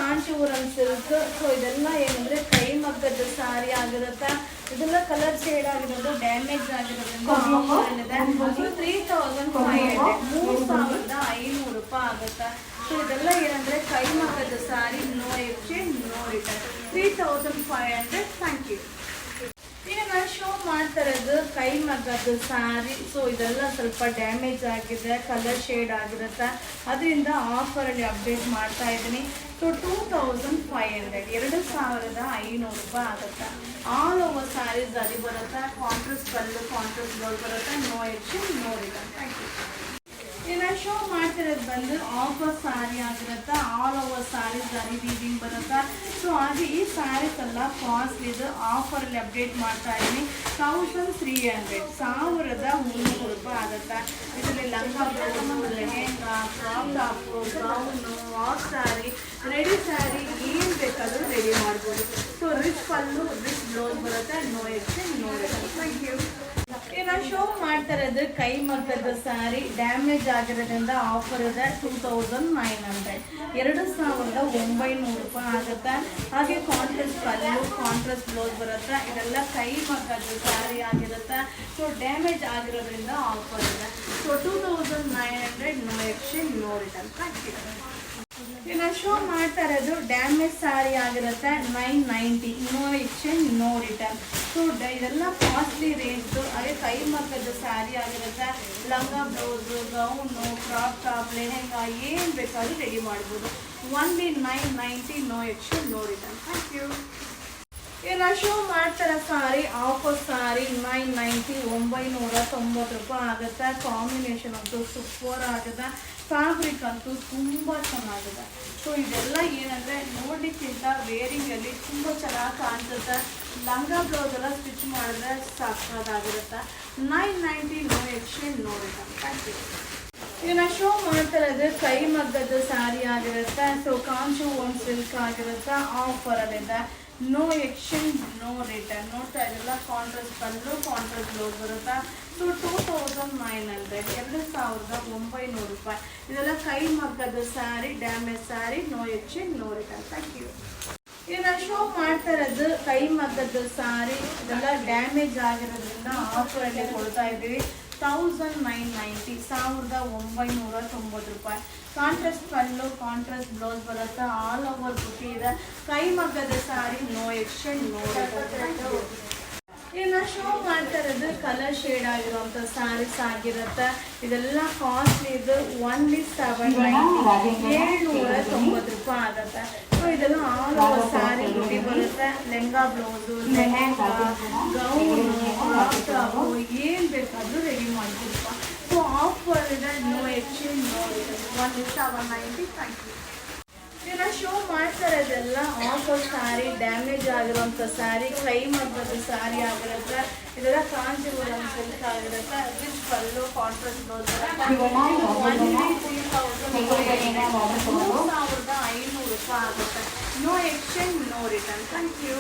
Kanchipuram silk. So ಇದೆಲ್ಲ ಏನಂದ್ರೆ ಕೈ ಮಗ್ಗದ ಸಾರಿ ಆಗಿರುತ್ತೆ. ಇದೆಲ್ಲ ಕಲರ್ ಶೇಡ್ ಆಗಿರೋದು, ಡ್ಯಾಮೇಜ್ ಆಗಿರೋದ್ರಿಂದ ಆಫರ್ ಏನಿದೆ 3500, 3500 ರೂಪಾಯಿ ಆಗುತ್ತೆ. ಸೊ ಇದೆಲ್ಲ ಏನಂದ್ರೆ ಕೈ ಮಗ್ಗದ sari, no exchange, no return, 3500. Thank you. ಈಗ ನಾನು ಶೋ ಮಾಡ್ತಾ ಇರೋದು ಕೈ ಮಗ್ಗದ ಸಾರಿ. ಸೊ ಇದೆಲ್ಲ ಸ್ವಲ್ಪ ಡ್ಯಾಮೇಜ್ ಆಗಿದೆ, ಕಲರ್ ಶೇಡ್ ಆಗಿರುತ್ತೆ, ಅದರಿಂದ ಆಫರಲ್ಲಿ ಅಪ್ಡೇಟ್ ಮಾಡ್ತಾ ಇದ್ದೀನಿ. ಸೊ 2500, 2500 ರೂಪಾಯಿ ಆಗುತ್ತೆ. ಆಲ್ ಓವರ್ ಸ್ಯಾರೀಸ್ ಅದು ಬರುತ್ತೆ. ಕಾಂಟ್ರಾಸ್ಟ್ ಪಲ್ಲು, ಕಾಂಟ್ರಾಸ್ಟ್ ಬ್ಲೌಸ್ ಬರುತ್ತೆ. No exchange, no return. Thank you. ಈಗ ನಾನು ಶೋ ಮಾಡ್ತಿರೋದು ಬಂದು ಆಫರ್ ಸ್ಯಾರಿ ಆಗಿರುತ್ತೆ. All over saris sari weaving ಬರುತ್ತೆ. ಸೊ ಹಾಗೆ ಈ ಸ್ಯಾರೀಸ್ ಎಲ್ಲ ಕಾಸ್ಟ್ ಇದು ಆಫರಲ್ಲಿ ಅಪ್ಡೇಟ್ ಮಾಡ್ತಾ ಇದ್ದೀನಿ. 1300, 1300 ರೂಪಾಯಿ ಆಗುತ್ತೆ. ಇದರಲ್ಲಿ ಲಂಗ blouse, lehenga, frock top, gown, half sari, ready sari ಏನು ಬೇಕಾದರೂ ರೆಡಿ ಮಾಡ್ಬೋದು. So rich pallu, rich blouse ಬರುತ್ತೆ. No exchange, no return. Thank you. ನಾವು ಶೋ ಮಾಡ್ತಾ ಇರೋದು ಕೈ ಮಗ್ಗದ ಸ್ಯಾರಿ, ಡ್ಯಾಮೇಜ್ ಆಗಿರೋದ್ರಿಂದ ಆಫರ್ ಇದೆ 2900, 2900 ರೂಪಾಯಿ ಆಗುತ್ತೆ. ಹಾಗೆ ಕಾಂಟ್ರಾಸ್ಟ್ ಪಲ್ಲು, ಕಾಂಟ್ರಾಸ್ಟ್ ಬ್ಲೌಸ್ ಬರುತ್ತೆ. ಇದೆಲ್ಲ ಕೈ ಮಗ್ಗದ ಸ್ಯಾರಿ ಆಗಿರುತ್ತೆ. ಸೊ ಡ್ಯಾಮೇಜ್ ಆಗಿರೋದ್ರಿಂದ ಆಫರ್ ಇದೆ. So 2900, no exchange, no return. Thank you. ನಾನು ಶೋ ಮಾಡ್ತಾ ಇರೋದು ಡ್ಯಾಮೇಜ್ ಸ್ಯಾರಿ ಆಗಿರುತ್ತೆ. 990, no exchange, no return. So ಇದೆಲ್ಲ ಕಾಸ್ಟ್ಲಿ ರೇಂಜು. ಅದೇ ಕೈ ಮಗ್ಗದ ಸ್ಯಾರಿ ಆಗಿರುತ್ತೆ. ಲಂಗ blouse, gown, frock top, lehenga ಏನು ಬೇಕಾದ್ರೂ ರೆಡಿ ಮಾಡ್ಬೋದು. Only 990, no exchange, no return. Thank you. ಈಗ ನಾನು ಶೋ ಮಾಡ್ತಾರೋ ಸಾರಿ ಆಫರ್ ಸಾರಿ 990, 990 ರೂಪಾಯಿ ಆಗುತ್ತೆ. ಕಾಂಬಿನೇಷನ್ ಅಂತೂ ಸೂಪರ್ ಆಗಿದೆ. ಫ್ಯಾಬ್ರಿಕ್ ಅಂತೂ ತುಂಬ ಚೆನ್ನಾಗಿದೆ. ಸೊ ಇದೆಲ್ಲ ಏನಂದರೆ ನೋಡಲಿಕ್ಕಿಂತ ವೇರಿಂಗಲ್ಲಿ ತುಂಬ ಚೆನ್ನಾಗಿ ಕಾಣಿಸುತ್ತೆ. ಲಂಗ ಬ್ಲೌಸ್ ಎಲ್ಲ ಸ್ಟಿಚ್ ಮಾಡಿದ್ರೆ ಸಾಕಾಗಿರುತ್ತೆ. 990, no exchange, no return. Thank you. ಈಗ ನಾನು ಶೋ ಮಾಡ್ತಾ ಇರೋದು ಕೈ ಮಗ್ಗದ ಸ್ಯಾರಿ ಆಗಿರುತ್ತೆ. ಸೊ ಕಾಂಚೀಪುರಂ ಸಿಲ್ಕ್ ಆಗಿರುತ್ತೆ. ಆಫರಲ್ಲಿದೆ. No exchange, no return. ನೋಡ್ತಾ ಇದೆಲ್ಲ ಕಾಂಟ್ರಾಸ್ಟ್ ಪಲ್ಲು, ಕಾಂಟ್ರಾಸ್ಟ್ ಬ್ಲೌಸ್ ಬರುತ್ತೆ. ಸೊ 2900, 2900 ರೂಪಾಯಿ. ಇದೆಲ್ಲ ಕೈ ಮಗ್ಗದ sari, damage sari, no exchange, no return. Thank you. ಈಗ ನಾನು ಶೋ ಮಾಡ್ತಾ ಇರೋದು ಕೈ ಮಗ್ಗದ ಸ್ಯಾರಿ. ಇದೆಲ್ಲ ಡ್ಯಾಮೇಜ್ ಆಗಿರೋದ್ರಿಂದ ಆಫರಲ್ಲಿ ಕೊಡ್ತಾ ಇದ್ದೀವಿ. 1990, 1990 ರೂಪಾಯಿ. ಕಾಂಟ್ರಾಸ್ಟ್ ಪಲ್ಲು, ಕಾಂಟ್ರಾಸ್ಟ್ ಬ್ಲೌಸ್ ಬರುತ್ತೆ. ಆಲ್ ಓವರ್ ಬುಟ್ಟಿ ಇದೆ. ಕೈ ಮಗ್ಗದ sari, no exchange, no return. ಈಗ ನಾನು ಶೋ ಮಾಡ್ತಾ ಇರೋದು ಕಲರ್ ಶೇಡ್ ಆಗಿರುವಂಥ ಸ್ಯಾರೀಸ್ ಆಗಿರುತ್ತೆ. ಇದೆಲ್ಲ ಕಾಸ್ಟ್ಲಿ ಇದು. ಒನ್ಲಿ 790, 790 ರೂಪಾಯಿ ಆಗುತ್ತೆ. ಸೊ ಇದೆಲ್ಲ ಆಲ್ ಓವರ್ ಸ್ಯಾರಿ ಬುಟ್ಟಿ ಬರುತ್ತೆ. Lehenga blouse, lehenga, gown, frock top ಏನು ಬೇಕಾದರೂ ರೆಡಿ ಮಾಡ್ತೀರಪ್ಪ. ಸೊ ಆಫರ್ ಇದೆ. No exchange, no return. 1790. Thank you. ಇದನ್ನ ಶೋ ಮಾಡ್ತಾ ಇರೋದೆಲ್ಲ ಆಫರ್ ಸ್ಯಾರಿ, ಡ್ಯಾಮೇಜ್ ಆಗಿರುವಂಥ ಸ್ಯಾರಿ, ಕೈ ಮಗ್ಗದ ಸ್ಯಾರಿ ಆಗಿರುತ್ತೆ. ಇದೆಲ್ಲ ಕಾಂಚೀಪುರಂ ಸಿಲ್ಕ್ ಆಗಿರುತ್ತೆ. ರಿಚ್ ಪಲ್ಲು, ಕಾಂಟ್ರಾಸ್ಟ್ ಬ್ಲೌಸ್, 3500 ರೂಪಾಯಿ ಆಗುತ್ತೆ. No exchange, no return. Thank you.